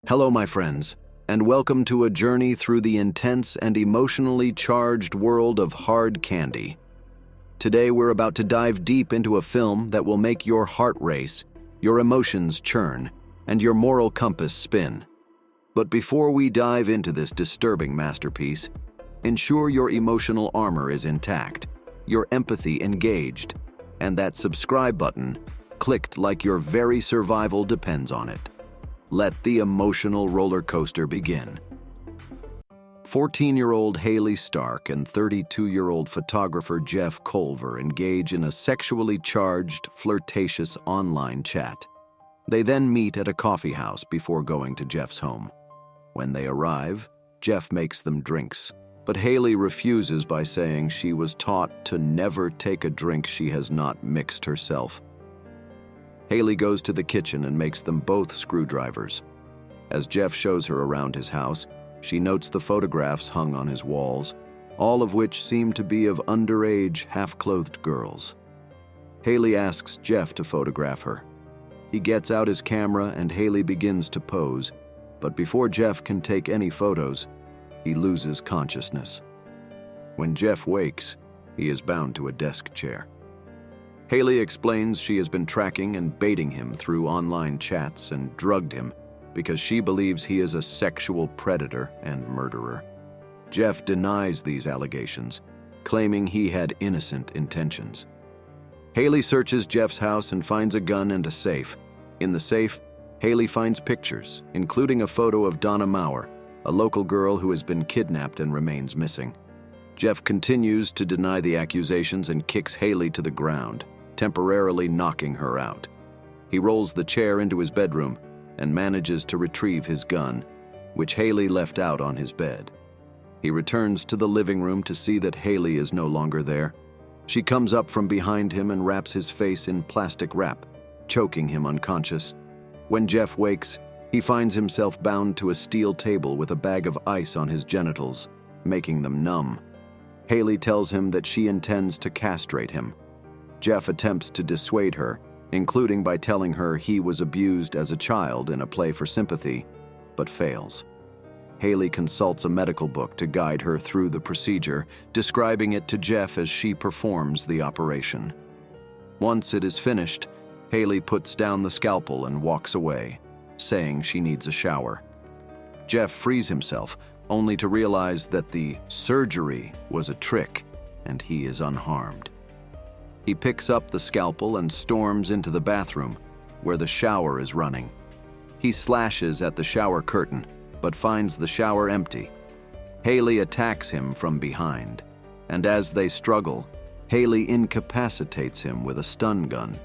Hello, my friends, and welcome to a journey through the intense and emotionally charged world of hard candy. Today, we're about to dive deep into a film that will make your heart race, your emotions churn, and your moral compass spin. But before we dive into this disturbing masterpiece, ensure your emotional armor is intact, your empathy engaged, and that subscribe button clicked like your very survival depends on it. Let the emotional roller coaster begin. 14-year-old Hayley Stark and 32-year-old photographer Jeff Kohlver engage in a sexually charged, flirtatious online chat. They then meet at a coffeehouse before going to Jeff's home. When they arrive, Jeff makes them drinks, but Hayley refuses by saying she was taught to never take a drink she has not mixed herself. Hayley goes to the kitchen and makes them both screwdrivers. As Jeff shows her around his house, she notes the photographs hung on his walls, all of which seem to be of underage, half-clothed girls. Hayley asks Jeff to photograph her. He gets out his camera and Hayley begins to pose, but before Jeff can take any photos, he loses consciousness. When Jeff wakes, he is bound to a desk chair. Hayley explains she has been tracking and baiting him through online chats and drugged him because she believes he is a sexual predator and murderer. Jeff denies these allegations, claiming he had innocent intentions. Hayley searches Jeff's house and finds a gun and a safe. In the safe, Hayley finds pictures, including a photo of Donna Maurer, a local girl who has been kidnapped and remains missing. Jeff continues to deny the accusations and kicks Hayley to the ground, temporarily knocking her out. He rolls the chair into his bedroom and manages to retrieve his gun, which Hayley left out on his bed. He returns to the living room to see that Hayley is no longer there. She comes up from behind him and wraps his face in plastic wrap, choking him unconscious. When Jeff wakes, he finds himself bound to a steel table with a bag of ice on his genitals, making them numb. Hayley tells him that she intends to castrate him. Jeff attempts to dissuade her, including by telling her he was abused as a child in a play for sympathy, but fails. Hayley consults a medical book to guide her through the procedure, describing it to Jeff as she performs the operation. Once it is finished, Hayley puts down the scalpel and walks away, saying she needs a shower. Jeff frees himself, only to realize that the surgery was a trick and he is unharmed. He picks up the scalpel and storms into the bathroom, where the shower is running. He slashes at the shower curtain, but finds the shower empty. Hayley attacks him from behind, and as they struggle, Hayley incapacitates him with a stun gun.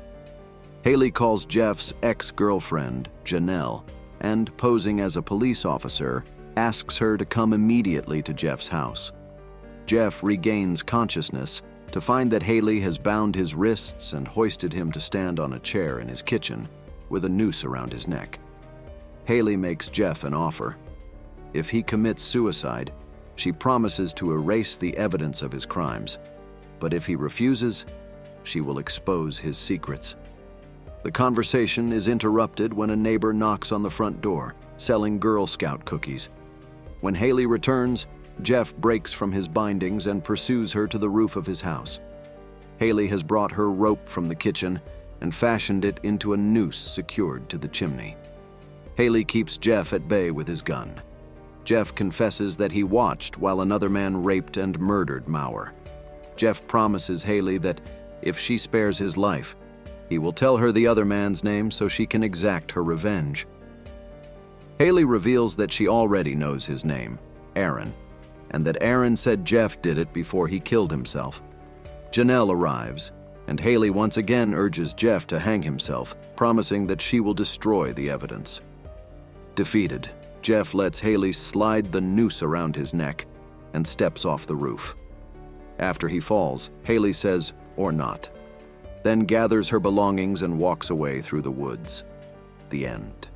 Hayley calls Jeff's ex-girlfriend, Janelle, and, posing as a police officer, asks her to come immediately to Jeff's house. Jeff regains consciousness to find that Hayley has bound his wrists and hoisted him to stand on a chair in his kitchen with a noose around his neck. Hayley makes Jeff an offer. If he commits suicide, she promises to erase the evidence of his crimes, but if he refuses, she will expose his secrets. The conversation is interrupted when a neighbor knocks on the front door, selling Girl Scout cookies. When Hayley returns, Jeff breaks from his bindings and pursues her to the roof of his house. Hayley has brought her rope from the kitchen and fashioned it into a noose secured to the chimney. Hayley keeps Jeff at bay with his gun. Jeff confesses that he watched while another man raped and murdered Maurer. Jeff promises Hayley that if she spares his life, he will tell her the other man's name so she can exact her revenge. Hayley reveals that she already knows his name, Aaron, and that Aaron said Jeff did it before he killed himself. Janelle arrives, and Hayley once again urges Jeff to hang himself, promising that she will destroy the evidence. Defeated, Jeff lets Hayley slide the noose around his neck and steps off the roof. After he falls, Hayley says, "or not," then gathers her belongings and walks away through the woods. The end.